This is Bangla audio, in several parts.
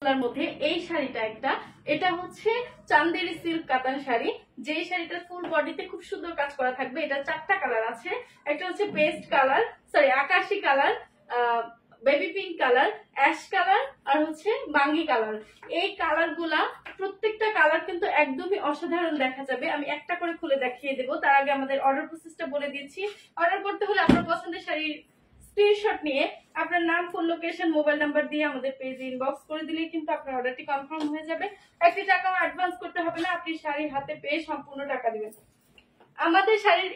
মধ্যে এই শাড়িটা একটা, এটা হচ্ছে চান্দেরি সিল্ক কাতান শাড়ি, যে শাড়িটার ফুল বডিতে খুব সুন্দর কাজ করা থাকবে। এটা 4টা কালার আছে, একটা হচ্ছে পেস্ট কালার, সরি আকাশি colour, baby pink colour, ash colour আর হচ্ছে বাঙ্গি কালার। এই কালার গুলা প্রত্যেকটা কালার কিন্তু একদমই অসাধারণ দেখা যাবে। আমি একটা করে খুলে দেখিয়ে দেবো, তার আগে আমাদের অর্ডার প্রসেসটা বলে দিচ্ছি। অর্ডার করতে হলে আপনার পছন্দের শাড়ির স্ক্রিনশট নিয়ে আপনার নাম, ফোন, লোকেশন, মোবাইল নাম্বার দিয়ে আমাদের পেজে ইনবক্স করে দিলেই কিন্তু আপনার অর্ডারটি কনফার্ম হয়ে যাবে। একটি টাকাও অ্যাডভান্স করতে হবে না, আপনি শাড়ি হাতে পেয়ে সম্পূর্ণ টাকা দিবেন। আমাদের শাড়ির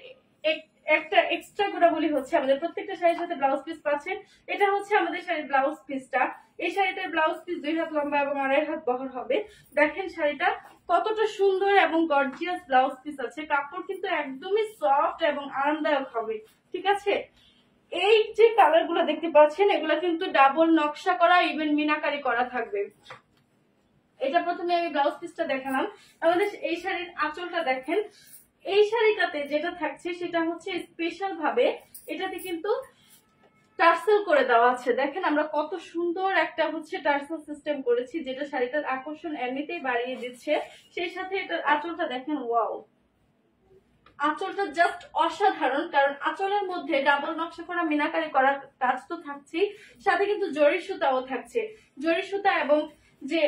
একটা এক্সট্রা গুণাবলী হচ্ছে আমাদের প্রত্যেকটা শাড়ির সাথে ব্লাউজ পিস পাচ্ছেন। এটা হচ্ছে আমাদের শাড়ির ব্লাউজ পিসটা। এই শাড়িটার ব্লাউজ পিস 2 হাত লম্বা এবং 2.5 হাত বহর হবে। দেখেন শাড়িটা কতটা সুন্দর এবং গর্জিয়াস ব্লাউজ পিস আছে। কাপড় কিন্তু একদমই সফট এবং আরামদায়ক হবে, ঠিক আছে। এই যে কালার গুলো দেখতে পাচ্ছেন, এগুলো কিন্তু ডাবল নকশা করা, ইভেন মিনাকারি করা থাকবে। এটা প্রথমে আমি ব্লাউজ পিসটা দেখালাম। আমাদের এই শাড়ির আঁচলটা দেখেন। এই শাড়িটাতে যেটা থাকছে সেটা হচ্ছে স্পেশাল ভাবে এটাতে কিন্তু টার্সেল করে দেওয়া আছে। দেখেন আমরা কত সুন্দর একটা হচ্ছে টার্সেল সিস্টেম করেছি, যেটা শাড়িটার আকর্ষণ এমনিতেই বাড়িয়ে দিচ্ছে। সেই সাথে এটার আঁচলটা দেখেন, ওয়াও, আঁচলটা জাস্ট অসাধারণ। কারণ আঁচলের মধ্যে ডাবল নকশা করা মিনাকারি করার কাজ তো থাকছেই, সাথে কিন্তু জরি সুতাও থাকছে। জরি সুতা এবং যে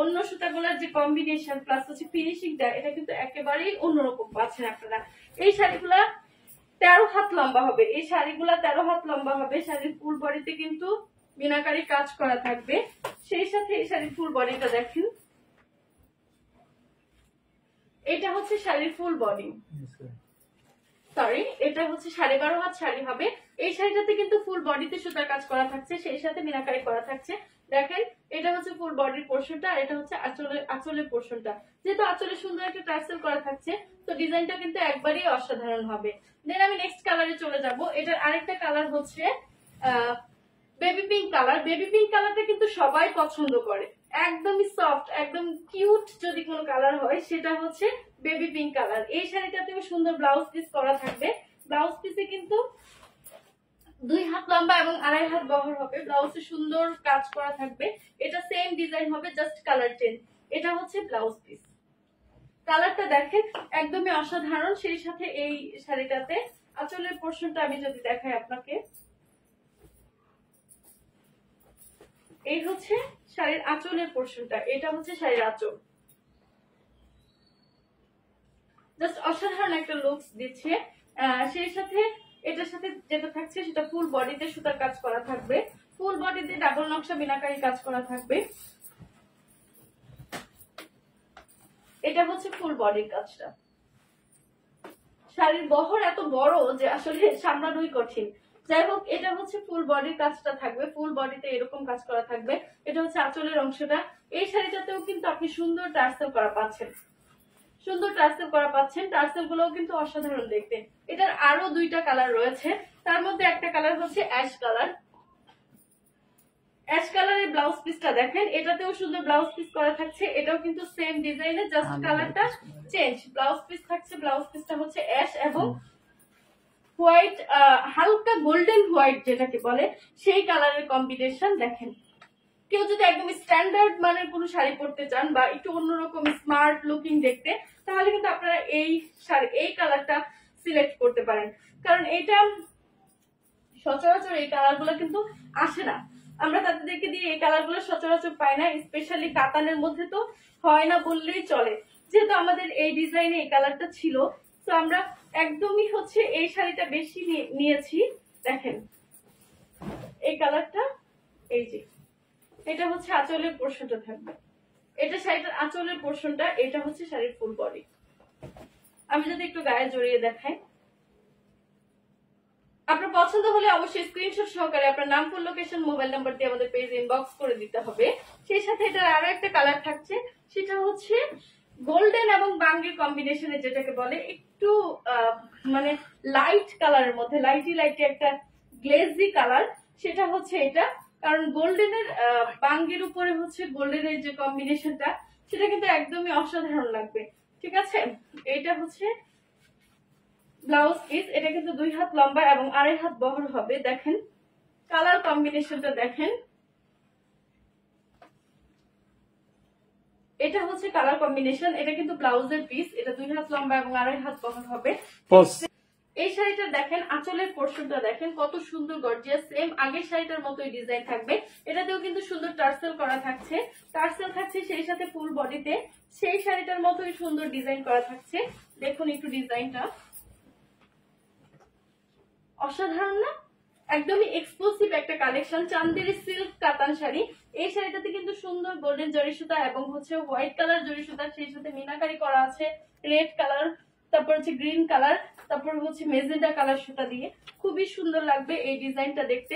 অন্য সুতাগুলোর যে কম্বিনেশন প্লাস হচ্ছে ফিনিশিংটা, এটা কিন্তু একেবারেই অন্যরকম পাচ্ছেন আপনারা। এই শাড়িগুলা 13 হাত লম্বা হবে। এই শাড়িগুলা 13 হাত লম্বা হবে। শাড়ির ফুল বডিতে কিন্তু মিনাকারি কাজ করা থাকবে। সেই সাথে এই শাড়ির ফুল বডিটা দেখেন, এটা হচ্ছে শাড়ির ফুল বডি, সরি এটা হচ্ছে 12.5 হাত শাড়ি হবে। এই শাড়িটাতে কিন্তু ফুল বডিতে সুতার কাজ করা থাকছে, সেই সাথে মিনাকারি করা থাকছে। দেখেন এটা হচ্ছে ফুল বডির পোর্শনটা, আর এটা হচ্ছে আঁচলের পোর্শনটা। যেহেতু আঁচলে সুন্দর একটা টার্সেল করা থাকছে, তো ডিজাইনটা কিন্তু একবারই অসাধারণ হবে। দেন আমি নেক্সট কালারে চলে যাব। এটার আরেকটা কালার হচ্ছে baby pink colour. Baby pink কালারটা কিন্তু সবাই পছন্দ করে, একদমই সফট, একদম কিউট যদি কোনো কালার হয় সেটা হচ্ছে বেবি পিঙ্ক কালার। এই শাড়িটাতেও সুন্দর ব্লাউজ পিস করা থাকবে। ব্লাউজ পিসে কিন্তু 2 হাত লম্বা এবং 2.5 হাত বহর হবে। ব্লাউজে সুন্দর কাজ করা থাকবে। এটা সেম ডিজাইন হবে, জাস্ট কালার চেঞ্জ। এটা হচ্ছে ব্লাউজ পিস। কালারটা দেখেন একদমই অসাধারণ। সেই সাথে এই শাড়িটাতে আঁচলের পোর্শনটা আমি যদি দেখাই আপনাকে, এই হচ্ছে শাড়ির আঁচলের পোর্শনটা, এটা হচ্ছে শাড়ির আঁচল। জাস্ট অসাধারণ একটা লুকস দিচ্ছে। সেই সাথে এটার সাথে যেটা থাকছে সেটা ফুল বডিতে সুতার কাজ করা থাকবে। ফুল বডিতে ডাবল নকশা মিনাকারি কাজ করা থাকবে। এটা হচ্ছে ফুল বডির কাজটা। শাড়ির বহর এত বড় যে আসলে সামলানোই কঠিন। যাই হোক, এটা হচ্ছে ফুল বডির কাজটা থাকবে। ফুল বডিতে এরকম কাজ করা থাকবে। এটা হচ্ছে আঁচলের অংশটা। এই শাড়িটাতেও কিন্তু আপনি সুন্দর টার্সেল করা পাচ্ছেন, সুন্দর টার্সেল করা পাচ্ছেন। টার্সেল গুলোও কিন্তু অসাধারণ দেখতে। এটার আরো 2টা কালার রয়েছে, তার মধ্যে একটা কালার হচ্ছে অ্যাশ কালার। অ্যাশ কালারের ব্লাউজ পিসটা দেখেন, এটাতেও সুন্দর ব্লাউজ পিস করা থাকছে। এটাও কিন্তু সেম ডিজাইনে, জাস্ট কালারটা চেঞ্জ। ব্লাউজ পিস থাকছে, ব্লাউজ পিসটা হচ্ছে অ্যাশ এবং হোয়াইট, হালকা গোল্ডেন হোয়াইট যেটাকে বলে, সেই কালারের কম্বিনেশন। দেখেন কেউ যদি একদম স্ট্যান্ডার্ড মানের কোনো শাড়ি পরতে চান বা একটু অন্যরকম স্মার্ট লুকিং দেখতে, তাহলে কিন্তু আপনারা এই কালারটা সিলেক্ট করতে পারেন। কারণ এটা সচরাচর এই কালারগুলো কিন্তু আসে না, আমরা তাদেরকে দিয়ে এই কালারগুলো সচরাচর পাই না। স্পেশালি কাতানের মধ্যে তো হয় না বললেই চলে। যেহেতু আমাদের এই ডিজাইনে এই কালারটা ছিল, তো আমরা একদমই হচ্ছে এই শাড়িটা বেশি নিয়েছি। দেখেন এই কালারটা, এই যে এটা হচ্ছে আঁচলের পোর্শনটা থাকবে। এটা শাড়িটার আঁচলের পোর্শনটা, এটা হচ্ছে শাড়ির ফুল বডি। আমি যদি একটু গায়ে জড়িয়ে দেখাই, আপনার পছন্দ হলে অবশ্যই স্ক্রিনশট সহকারে আপনার নাম, ফোন, লোকেশন, মোবাইল নাম্বার দিয়ে আমাদের পেজে ইনবক্স করে দিতে হবে। সেই সাথে এটার আরো একটা কালার থাকছে, সেটা হচ্ছে গোল্ডেন এবং বাঙ্গির কম্বিনেশনে, যেটাকে বলে একটু মানে লাইট কালারের মধ্যে, লাইটি একটা গ্লেজি কালার। সেটা হচ্ছে এটা। কারণ গোল্ডেনের বাঙ্গির উপরে হচ্ছে গোল্ডেনের যে কম্বিনেশনটা, সেটা কিন্তু একদমই অসাধারণ লাগবে, ঠিক আছে। এটা হচ্ছে ব্লাউজ পিস। এটা কিন্তু 2 হাত লম্বা এবং 2.5 হাত বহর হবে। দেখেন কালার কম্বিনেশনটা দেখেন, এটা হচ্ছে কালার কম্বিনেশন, এটা কিন্তু ব্লাউজের পিস, এটা 2 হাত লম্বা এবং 2.5 হাত বহর হবে। এই শাড়িটা দেখেন, আঁচলের পোর্শনটা দেখেন কত সুন্দর গর্জিয়াস, সেম আগের শাড়িটার মতোই ডিজাইন থাকবে। এটাতেও কিন্তু সুন্দর টার্সেল করা থাকছে, টার্সেল থাকছে সেই সাথে ফুল বডিতে সেই শাড়িটার মতোই সুন্দর ডিজাইন করা থাকছে। দেখুন একটু ডিজাইনটা অসাধারণ না? একদমই এক্সক্লুসিভ একটা কালেকশন, চান্দেরি সিল্ক কাতান শাড়ি। এই শাড়িটাতে কিন্তু সুন্দর গোল্ডেন জরি সুতা এবং হচ্ছে হোয়াইট কালার জরি সুতা, সেই সাথে মিনাকারি করা আছে রেড কালার, তারপর হচ্ছে গ্রিন কালার, তারপর হচ্ছে মেজেন্টা কালার সুতা দিয়ে। খুবই সুন্দর লাগবে এই ডিজাইনটা দেখতে।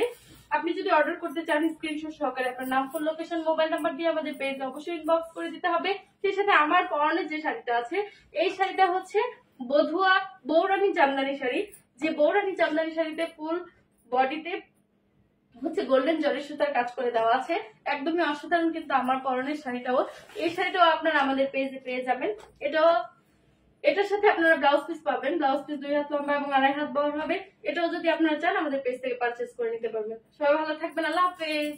আপনি যদি অর্ডার করতে চান স্ক্রিনশট সহকারে আপনার নাম, ফোন, লোকেশন, মোবাইল নাম্বার দিয়ে আমাদের পেজে অবশ্যই ইনবক্স করে দিতে হবে। সেই সাথে আমার পরনের যে শাড়িটা আছে, এই শাড়িটা হচ্ছে বধুয়া বৌরানী জামদানি শাড়ি, যে বৌরানী জামদানি শাড়িতে ফুল বডিতে হচ্ছে গোল্ডেন জরি সুতার কাজ করে দেওয়া আছে, একদমই অসাধারণ। কিন্তু আমার পরনের শাড়িটাও, এই শাড়িটাও আপনারা আমাদের পেজে পেয়ে যাবেন। এটার সাথে আপনারা ব্লাউজ পিস পাবেন, ব্লাউজ পিস 2 হাত লম্বা এবং 2.5 হাত বহর হবে। এটাও যদি আপনারা চান আমাদের পেজ থেকে পারচেজ করে নিতে পারবেন। সবাই ভালো থাকবেন, আল্লাহ হাফেজ।